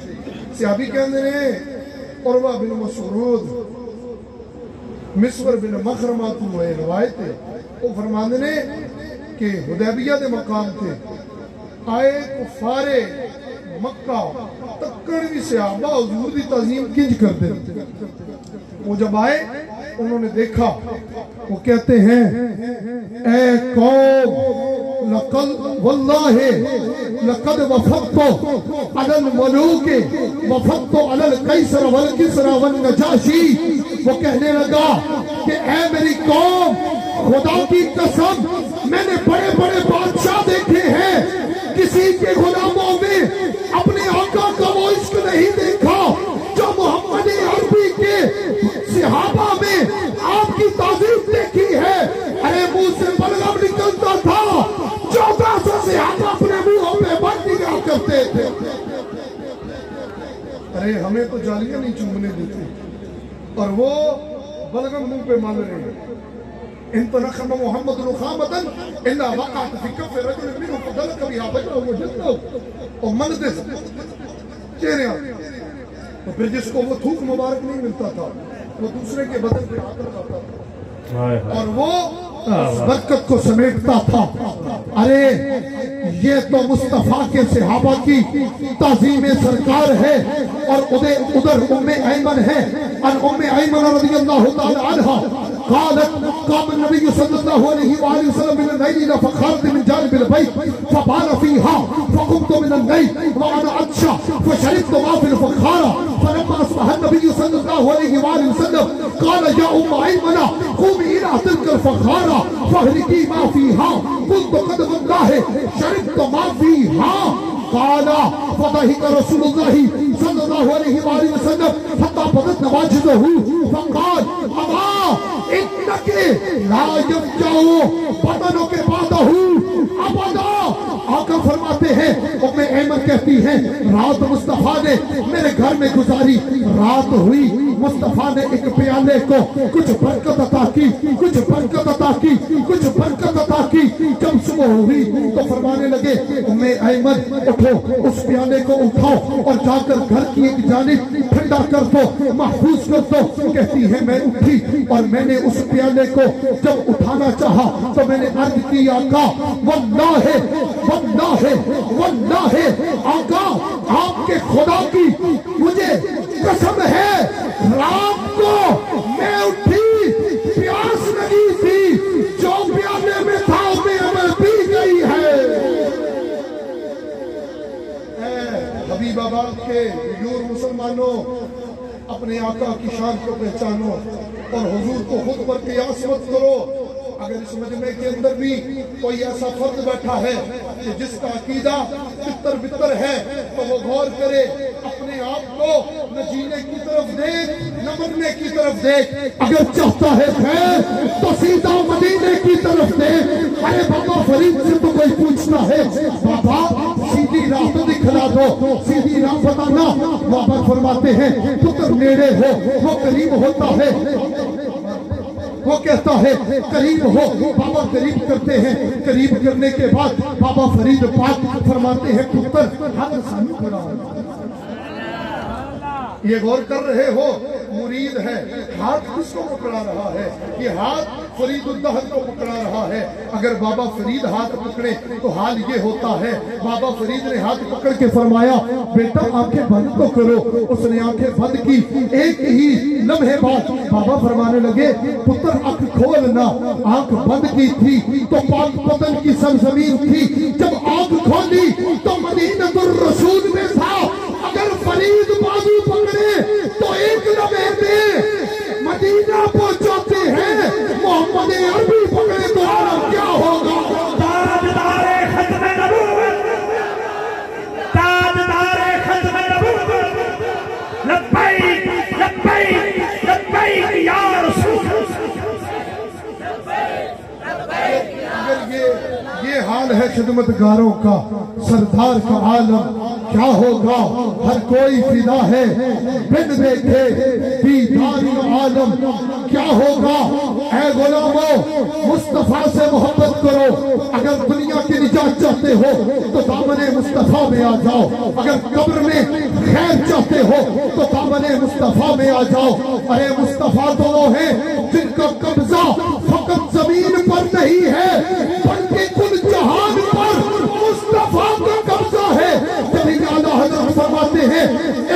S2: صحابی کہندے نے عروہ بن مسعود مسور بن مخرمہ تو ہوئے روایت ہے، وہ فرماندے نے کہ حدیبیہ دے مقام تھے، آئے کفار مکہ تکڑ بھی صحابہ حضور دی تعظیم کنج کر دے، وہ جب آئے انہوں نے دیکھا، وہ کہتے ہیں اے قوم واللہ لقد وفدت علی الملوک وفدت علی القیصر والکسر والنجاشی، وہ کہنے لگا کہ اے میری قوم خدا کی قسم میں نے بڑے بڑے بادشاہ دیکھے ہیں، کسی کے غلاموں میں اپنے آقا کا وہ عشق نہیں دیکھا جو محمد عربی کے صحابہ میں آپ کی تعظیم دیکھی ہے۔ ارے منہ سے بلغم نکلتا تھا، 1400 صحابہ اپنے منہوں پہ بند نگاہ کرتے تھے۔ ارے ہمیں تو جالیاں نہیں چومنے دیتے اور وہ بلغم منہ پہ مال رہے ہیں۔ ان تنخم محمد نخامتاً الا وقعت فی کف رجل منہ فضلق بها وجهه وجلده، اور من دے چہرے تو پھر جس کو وہ تھوک مبارک نہیں ملتا تھا وہ دوسرے کے بدن پہ ہاتھ لگاتا تھا اور وہ برکت کو سمیٹتا تھا۔ ارے یہ تو مصطفیٰ کے صحابہ کی تعظیم سرکار ہے، اور ادھر ام ایمن ہے، ان ام ایمن رضی اللہ تعالی عنہ قالت قام النبي صلى الله عليه وآله وسلم من الليل فخرج من جانب البيت فبال فيها فقمت من الليل وأنا أتشى فشربت ما في الفخارة، فلما أصبح النبي صلى الله عليه وآله وسلم قال يا أم أيمنة قومي إلى تلك الفخارة فاهلكي ما فيها، قلت قد والله شربت ما فيها، قال فضحك رسول الله صلى الله عليه وآله وسلم حتى بدت نواجذه فقال أما إنك لا يفجع بدنك بعده أبدا۔ آقا فرماتے ہیں ام ایمن کہتی ہیں رات مصطفیٰ نے میرے گھر میں گزاری، رات ہوئی مصطفیٰ نے ایک پیالے کو کچھ برکت عطا کی، کچھ برکت عطا کی، کچھ برکت عطا کی، جب صبح ہوئی تو فرمانے لگے ام ایمن اٹھو اس پیالے کو اٹھاؤ اور جا کر گھر کی ایک جانب ٹھنڈا کر دو، محفوظ کر دو۔ کہتی ہے میں اٹھی اور میں نے اس پیالے کو جب اٹھانا چاہا تو میں نے عرض کی آقا واللہ واللہ واللہ آقا آپ کے خدا کی مجھے قسم ہے رات کو میں اٹھی پیاس لگی تھی، جو پیالے میں تھا میں عمل پی گئی ہے۔ حبیب آباد کے یور مسلمانوں اپنے آقا کی شان کو پہچانو اور حضور کو خود پر قیاس مت کرو۔ اگر اس مجمع کے اندر بھی کوئی ایسا فرد بیٹھا ہے کہ جس کا عقیدہ تتر بتر ہے تو وہ غور کرے، اپنے آپ کو نہ جینے کی طرف دیکھ نہ مرنے کی طرف دیکھ، اگر چاہتا ہے خیر تو سیدھا مدینے کی طرف دیکھ۔ ارے بابا فرید سے تو کوئی پوچھنا ہے، بابا سیدھی راہ تو دکھلا دو، سیدھی راہ بتانا۔ بابا فرماتے ہیں پتر نیڑے ہو وہ قریب ہوتا ہے، وہ کہتا ہے قریب ہو، بابا قریب کرتے ہیں، قریب کرنے کے بعد بابا فرید پاک فرماتے ہیں پتر ہاتھ سامنے کھڑا ہو۔ یہ غور کر رہے ہو مرید ہے، ہاتھ کس کو پکڑا رہا ہے؟ یہ ہاتھ فرید الدہر کو پکڑا رہا ہے۔ اگر بابا فرید ہاتھ پکڑے تو حال یہ ہوتا ہے، بابا فرید نے ہاتھ پکڑ کے فرمایا بیٹا آنکھیں بند تو کرو۔ اس نے آنکھیں بند کی، ایک ہی لمحے بعد بابا فرمانے لگے پتر آنکھ کھولنا۔ آنکھ بند کی تھی تو پاک پتن کی سرزمین تھی، جب آنکھ کھولی تو مدینہ الرسول میں تھا۔ اگر فرید بازو پکڑے تو ایک لمحے میں مدینہ پہنچاتے ہیں، محمد عربی پکڑے تو عالم کیا ہوگا؟
S1: تاجدار ختم نبوت، تاجدار ختم نبوت، لبیک لبیک لبیک یا رسول
S2: اگر یہ حال ہے خدمتگاروں کا، سردار کا عالم کیا ہوگا؟ ہر کوئی فدا ہے بن دیکھے دیدار عالم کیا ہوگا؟ اے غلاموں مصطفیٰ سے محبت کرو، اگر دنیا کی نجات چاہتے ہو تو دامن مصطفیٰ میں آ جاؤ، اگر قبر میں خیر چاہتے ہو تو دامن مصطفیٰ میں آ جاؤ۔ ارے مصطفیٰ تو وہ ہیں جن کا قبضہ فقط زمین پر نہیں ہے بلکہ کل جہان پر مصطفیٰ کا قبضہ ہے۔ جب اعلیٰ حضرت فرماتے ہیں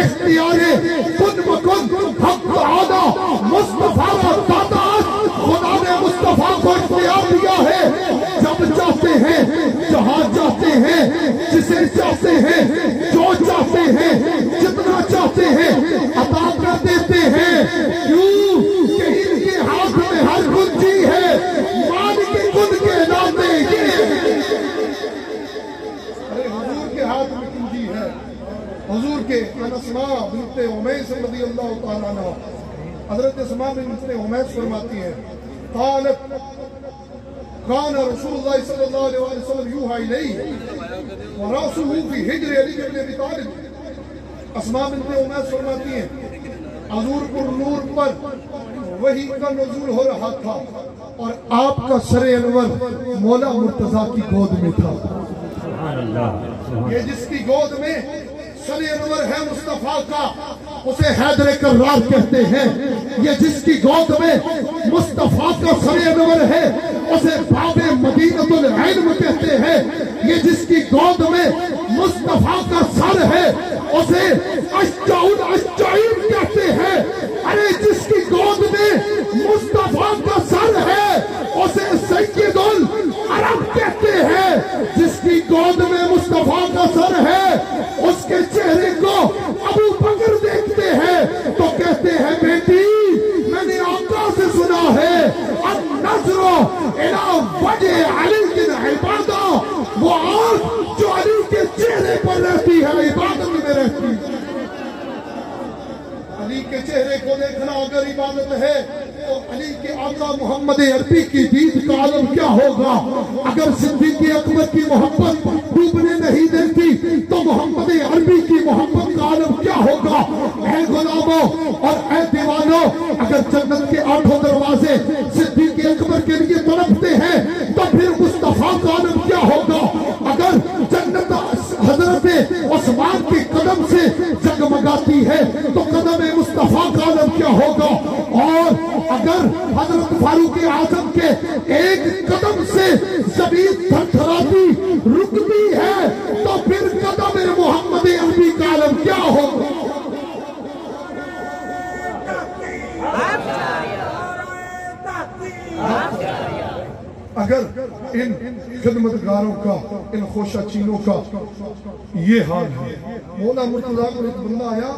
S2: اختیار کن بکن حق تعالی مصطفیٰ کا تعداد، خدا نے مصطفیٰ کو اختیار دیا ہے، جب چاہتے ہیں جہاں چاہتے ہیں جسے چاہتے ہیں جو چاہتے ہیں جتنا چاہتے ہیں عطا کر دیتے ہیں۔ کیوں کہ ان کے ہاتھ میں ہر کنجی ہے، مان کے کن کے ناطے حضور کے ہاتھ میں کنجی ہے۔ حضور کے اسماء بنت امیس رضی اللہ تعالیٰ عنہ، حضرت اسماء بنت امیس فرماتی ہے قالت کان رسول اللہ صلی اللہ علیہ وسلم یوحی الیہ وراسہ فی حجر علی بن ابی طالب۔ اسماء بنت امیس فرماتی ہیں حضور پر نور پر وحی کا نزول ہو رہا تھا اور آپ کا سر انور مولا مرتضیٰ کی گود میں تھا۔ یہ جس کی گود میں سر انور ہے مصطفیٰ کا اسے حیدر کرار کہتے ہیں، یہ جس کی گود میں مصطفیٰ کا سر انور ہے اسے باب مدینۃ العلم کہتے ہیں، یہ جس کی گود میں مصطفیٰ کا سر ہے اسے اشجع الاشجعین کہتے ہیں۔ ارے جس کی گود میں مصطفیٰ کا سر ہے اسے سید العرب کہتے ہیں، جس کی گود میں مصطفیٰ کا سر ہے اس کے چہرے کو ابو بکر دیکھتے ہیں تو کہتے ہیں بیٹی میں نے آقا سے سنا ہے النظر الی وجہ علی کی عبادہ، وہ آنکھ جو علی کے چہرے پر رہتی ہے عبادت میں رہتی ہے۔ علی کے چہرے کو دیکھنا اگر عبادت ہے تو علی کے آقا محمد عربی کی دید کا عالم کیا ہوگا؟ اگر صدیق اکبر کی محبت ڈوبنے نہیں دیتی تو محمد عربی کی محبت کا عالم کیا ہوگا؟ اے غلاموں اور اے دیوانوں، اگر جنت کے 8 دروازے صدیق اکبر کے لیے تڑپتے ہیں تو پھر مصطفیٰ کا عالم کیا ہوگا؟ اگر جنت حضرت عثمان کے قدم سے جگمگاتی ہے تو قدم مصطفیٰ کا عالم کیا ہوگا؟ اور اگر حضرت فاروق اعظم کے ایک قدم سے زمین تھرتھراتی رکتی ہے تو پھر قدم محمد عربی کا عالم کیا ہوگا؟ اگر ان خدمتگاروں کا ان خوشہ چینوں کا یہ حال ہے، مولا مرتضیٰ کو ایک بندہ آیا،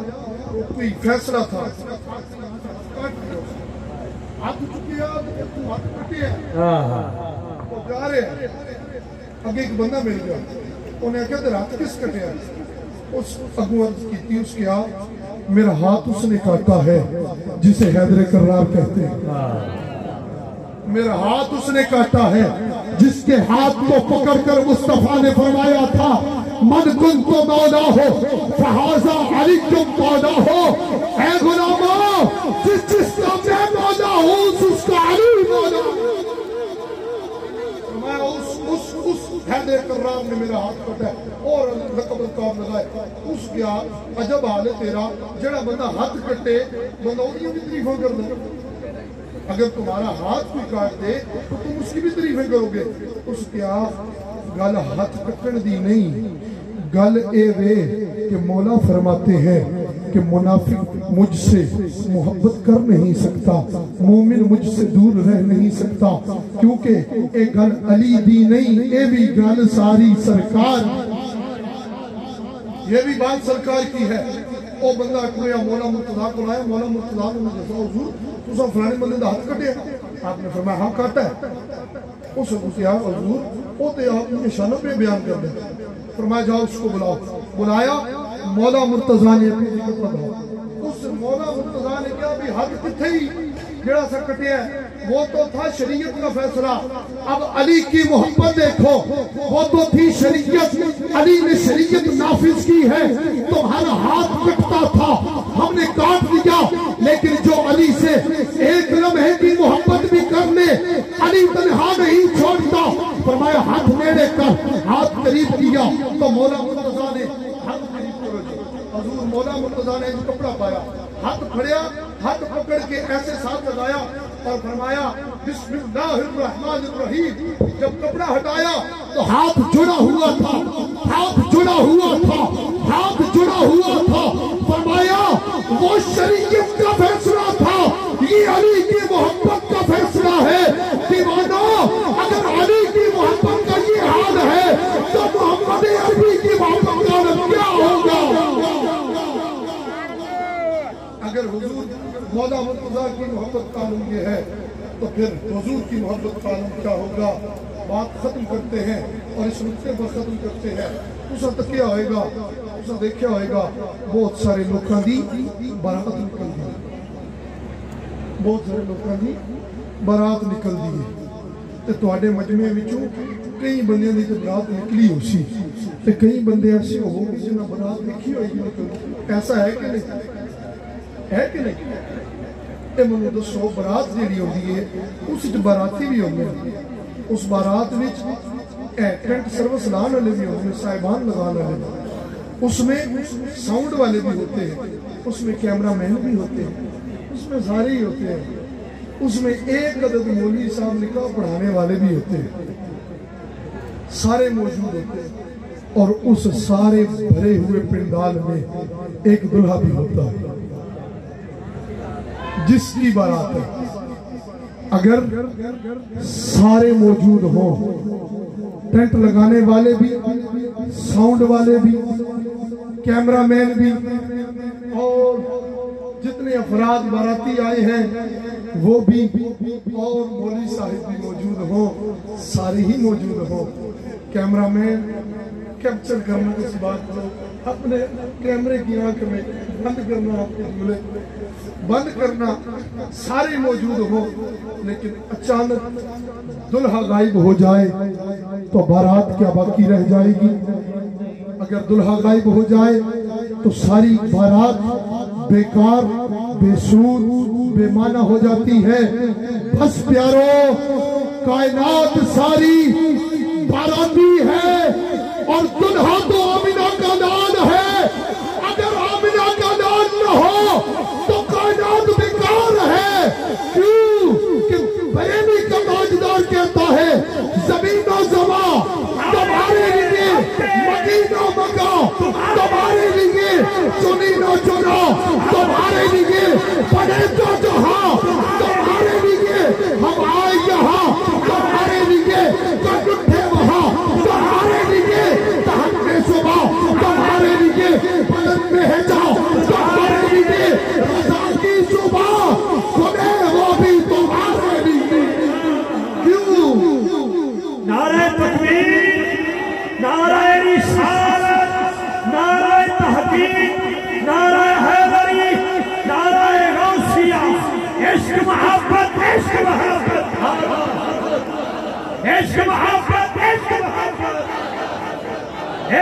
S2: کوئی فیصلہ تھا، ہاتھ چکیا تو ہاتھ کٹے وہ جا رہے ہیں اگے ایک بندہ مل گیا انہیں کہا تیرا ہاتھ کس کٹیا اس اگو عرض کی تھی اس کے آپ میرا ہاتھ اس نے کاٹا ہے جسے حیدر کرار کہتے ہیں میرا ہاتھ اس نے کاٹا ہے جس کے ہاتھ کو پکڑ کر مصطفیٰ نے فرمایا تھا من کن تو مولا ہو فہذا علی کم مولا ہو اے غلاموں جس کا میں مولا ہوں اس کا علی مولا میں اس حیدر کرار نے میرا ہاتھ کٹا اور لقب القاب لگائے اس کیا عجب حال ہے تیرا جڑا بندہ ہاتھ کٹے بندہ انہیں بھی تعریفوں کر دے اگر تمہارا ہاتھ کوئی کاٹ دے تو تم اس کی بھی تعریفیں کرو گے اس کیا گل ہاتھ کٹن دی نہیں گل اے وے کہ مولا فرماتے ہیں کہ منافق مجھ سے محبت کر نہیں سکتا مومن مجھ سے دور رہ نہیں سکتا کیونکہ اے گل علی دی نہیں اے بھی گل ساری سرکار یہ بھی بات سرکار کی ہے وہ بندہ کوئی مولا مرتضیٰ کو لایا مولا مرتضیٰ نے مجھے کہا حضور تو سب فلانے بندے دا ہاتھ کٹے آپ نے فرمایا ہاں کاٹا ہے اس نے کہا حضور وہ تو آپ نے نشانہ پہ بیان کر دیں فرمایا جاؤ اس کو بلاؤ بلایا مولا مرتضیٰ نے اپنی ذکر پڑھا اس مولا مرتضیٰ نے کہا بھی ہاتھ کتھے ہی جڑا سا کٹے ہے وہ تو تھا شریعت کا فیصلہ اب علی کی محبت دیکھو وہ تو تھی شریعت علی نے شریعت نافذ کی ہے تمہارا ہاتھ کٹتا تھا ہم نے کاٹ دیا لیکن جو علی سے ایک لمحے کی محبت بھی کرنے علی تنہا نہیں چھوڑتا فرمایا ہاتھ نیڑے کر ہاتھ قریب کیا تو مولا مرتضیٰ نے ہاتھ قریب کر حضور مولا مرتضیٰ نے کپڑا پایا ہاتھ پھڑیا ہاتھ پکڑ کے ایسے ساتھ لگایا اور فرمایا بسم اللہ الرحمن الرحیم جب کپڑا ہٹایا تو ہاتھ جڑا ہوا تھا ہاتھ جڑا ہوا تھا ہاتھ جڑا ہوا تھا فرمایا وہ شریعت کا فیصلہ تھا یہ علی کی محبت کا فیصلہ ہے دیوانہ اگر علی کی محبت کا یہ حال ہے تو محمد عربی کی محبت کا نام کیا ہوگا اگر حضور مولا مرتضیٰ کی محبت کا نام یہ ہے تو پھر حضور کی محبت کا نام کیا ہوگا بات ختم کرتے ہیں اور اس نقطے پر ختم کرتے ہیں اس نے تکیا ہوئے گا اس نے دیکھا ہوئے گا بہت سارے لوگوں دی بارات نکل دی بہت سارے لوگوں دی بارات نکل دی تے تواڈے مجمع وچوں کئی بندیاں دی بارات نکلی ہو سی تے کئی بندے ایسے ہو گئے جنہاں بارات دیکھی ہوئی نکل ایسا ہے کہ نہیں ہے کہ نہیں اے منو دسو بارات جیڑی ہوندی ہے اس وچ باراتی بھی ہوندے ہیں اس بارات وچ ٹینٹ سروس لان والے بھی ہوتے ہیں صاحبان لگان والے اس میں ساؤنڈ والے بھی ہوتے ہیں اس میں کیمرہ مین بھی ہوتے ہیں اس میں سارے ہی ہوتے ہیں اس میں ایک عدد مولوی صاحب نکاح پڑھانے والے بھی ہوتے ہیں سارے موجود ہوتے ہیں اور اس سارے بھرے ہوئے پنڈال میں ایک دلہا بھی ہوتا ہے جس کی بارات ہے اگر سارے موجود ہوں ٹینٹ لگانے والے بھی ساؤنڈ والے بھی کیمرہ مین بھی اور جتنے افراد باراتی آئے ہیں وہ بھی اور مولوی صاحب بھی موجود ہوں سارے ہی موجود ہوں کیمرہ مین کیپچر کرنا اس بات کو اپنے کیمرے کی آنکھ میں بند کرنا بند کرنا سارے موجود ہو لیکن اچانک دلہا غائب ہو جائے تو بارات کیا باقی رہ جائے گی اگر دلہا غائب ہو جائے تو ساری بارات بیکار بے سود بے معنی ہو جاتی ہے بس پیارو کائنات ساری باراتی ہے اور دلہا تو آمینہ کا نام ہے اگر آمینہ کا نام نہ ہو تو کائنات بیکار ہے کیوں کہ بریلی کا تاجدار کہتا ہے زمین و زمان تمہارے لیے مدین و مکہ تمہارے لیے چنین و چنا تمہارے لیے پڑے تو جہاں تمہارے لیے ہم آئے یہاں تمہارے لیے کٹ اٹھے وہاں تمہارے لیے تحت میں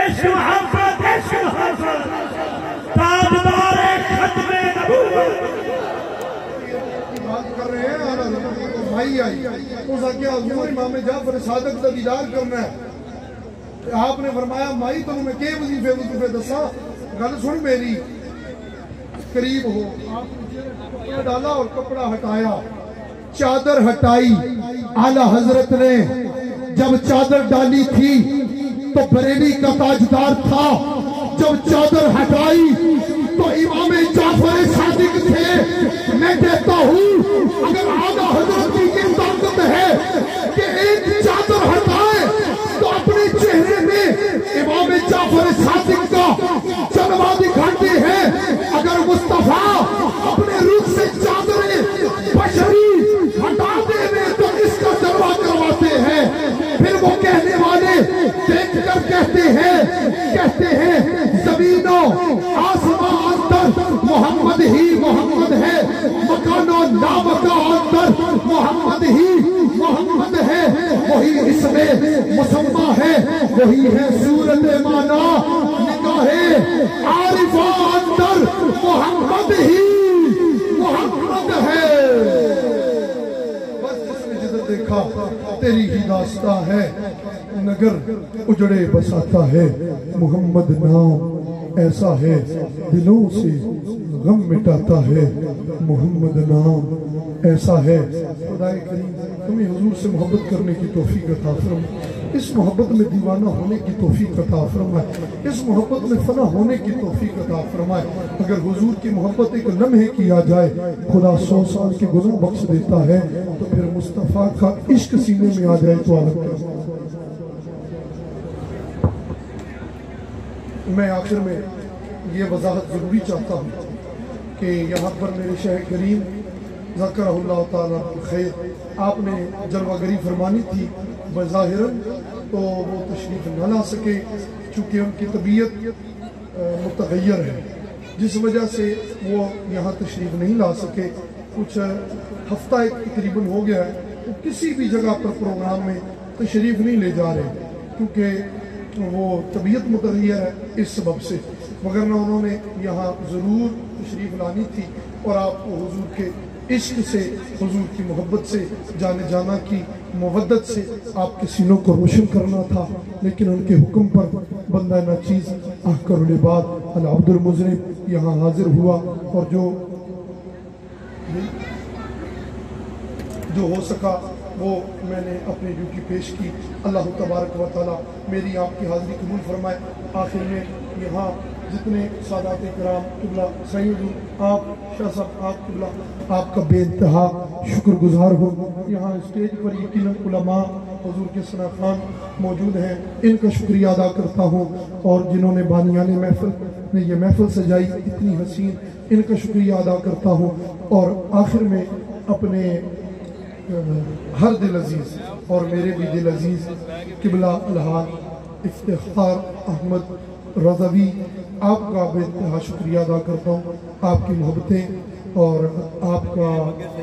S1: عشق محبت عشق محبت تاجدار ختم نبوت
S2: بات کر رہے ہیں اور مائی آئی اس آگے حضور امام جعفر صادق کا دیدار کرنا ہے. آپ نے فرمایا مائی تو میں کے وظیفے دسا گل سن میری قریب ہو. آپ نے کپڑا ڈالا اور کپڑا ہٹایا, چادر ہٹائی. اعلیٰ حضرت نے جب چادر ڈالی تھی تو بریلی کا تاجدار تھا, جب چادر ہٹائی تو امام جعفر صادق تھے. میں کہتا ہوں اگر اعلیٰ حضرت کی یہ طاقت ہے کہ ایک چادر ہٹائے تو اپنے چہرے میں امام جعفر صادق کا جلوہ دکھاتے ہیں. اگر مصطفیٰ اپنے رخ سے چادریں بشری ہٹا دے تو اس کا جلوہ کرواتے ہیں. پھر وہ کہنے والے دیکھ کر کہتے ہیں زمین و آسمان اندر محمد ہی محمد ہے, مکان و نامکان اندر محمد ہی محمد ہے. وہی اس میں مسمہ ہے, وہی ہے صورت مانا, نگاہ عارفہ اندر محمد ہی محمد ہے. بس جس نے جدھر دیکھا تیری ہی داستہ ہے, نگر اجڑے بساتا ہے. محمد نام ایسا ہے دلوں سے غم مٹاتا ہے. محمد نام ایسا ہے. خدا کریم تمہیں حضور سے محبت کرنے کی توفیق عطا فرمائے, اس محبت میں دیوانہ ہونے کی توفیق عطا فرمائے, اس محبت میں فنا ہونے کی توفیق عطا فرمائے. اگر حضور کی محبت ایک لمحے کی آ جائے خدا 100 سال کے گناہ بخش دیتا ہے, تو پھر مصطفیٰ کا عشق سینے میں آ جائے تو الگ کر. میں آخر میں یہ وضاحت ضروری چاہتا ہوں کہ یہاں پر میرے شیخ کریم ذکرہ اللہ تعالیٰ خیر, آپ نے جلوہ گری فرمانی تھی بظاہراً تو وہ تشریف نہ لا سکے چونکہ ان کی طبیعت متغیر ہے, جس وجہ سے وہ یہاں تشریف نہیں لا سکے. کچھ ہفتہ ایک تقریباً ہو گیا ہے, وہ کسی بھی جگہ پر پروگرام میں تشریف نہیں لے جا رہے کیونکہ وہ طبیعت متغیر ہے اس سبب سے, وگرنہ انہوں نے یہاں ضرور تشریف لانی تھی اور آپ کو حضور کے عشق سے, حضور کی محبت سے, جانے جانا کی مودت سے آپ کے سینوں کو روشن کرنا تھا. لیکن ان کے حکم پر بندہ ناچیز احکر العباد العبد المذنب یہاں حاضر ہوا, اور جو ہو سکا وہ میں نے اپنی ڈیوٹی پیش کی. اللہ تبارک و تعالیٰ میری آپ کی حاضری قبول فرمائے. آخر میں یہاں جتنے سادات کرام قبلہ سعید آپ شاہ صاحب آپ قبلہ آپ کا بے انتہا شکر گزار ہوں. یہاں اسٹیج پر یقیناً علماء حضور کے ثنا خان موجود ہیں, ان کا شکریہ ادا کرتا ہوں, اور جنہوں نے بانیان محفل نے یہ محفل سجائی اتنی حسین, ان کا شکریہ ادا کرتا ہوں. اور آخر میں اپنے ہر دل عزیز اور میرے بھی دل عزیز قبلہ الحاج افتخار احمد رضوی آپ کا بے انتہا شکریہ ادا کرتا ہوں. آپ کی محبتیں اور آپ کا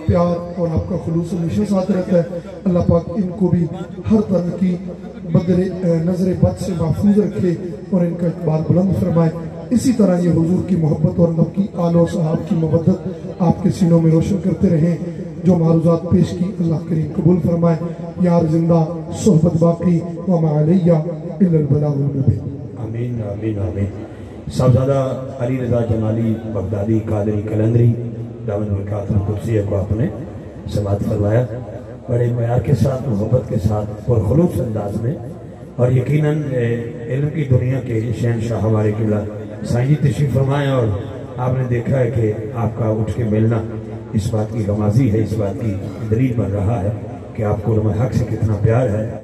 S2: پیار اور آپ کا خلوص ہمیشہ ساتھ رہتا ہے. اللہ پاک ان کو بھی ہر طرح کی نظر بد سے محفوظ رکھے اور ان کا اقبال بلند فرمائے. اسی طرح یہ حضور کی محبت اور نب کی آل و صحاب کی محبت آپ کے سینوں میں روشن کرتے رہیں. جو معروضات پیش کی اللہ کریم قبول فرمائے. یار زندہ صحبت باقی وما علیہ الا البلاغ المبین.
S1: آمین آمین آمین. صاحبزادہ علی رضا جمالی بغدادی قادری کلندری دامن برکات القدسیہ کو آپ نے سماعت فرمایا بڑے معیار کے ساتھ, محبت کے ساتھ, پرخلوص انداز میں, اور یقیناً علم کی دنیا کے شہنشاہ ہمارے قبلہ سائیں جی تشریف فرمائے, اور آپ نے دیکھا ہے کہ آپ کا اٹھ کے ملنا اس بات کی غمازی ہے, اس بات کی دلیل بن رہا ہے کہ آپ کو علماء حق سے کتنا پیار ہے.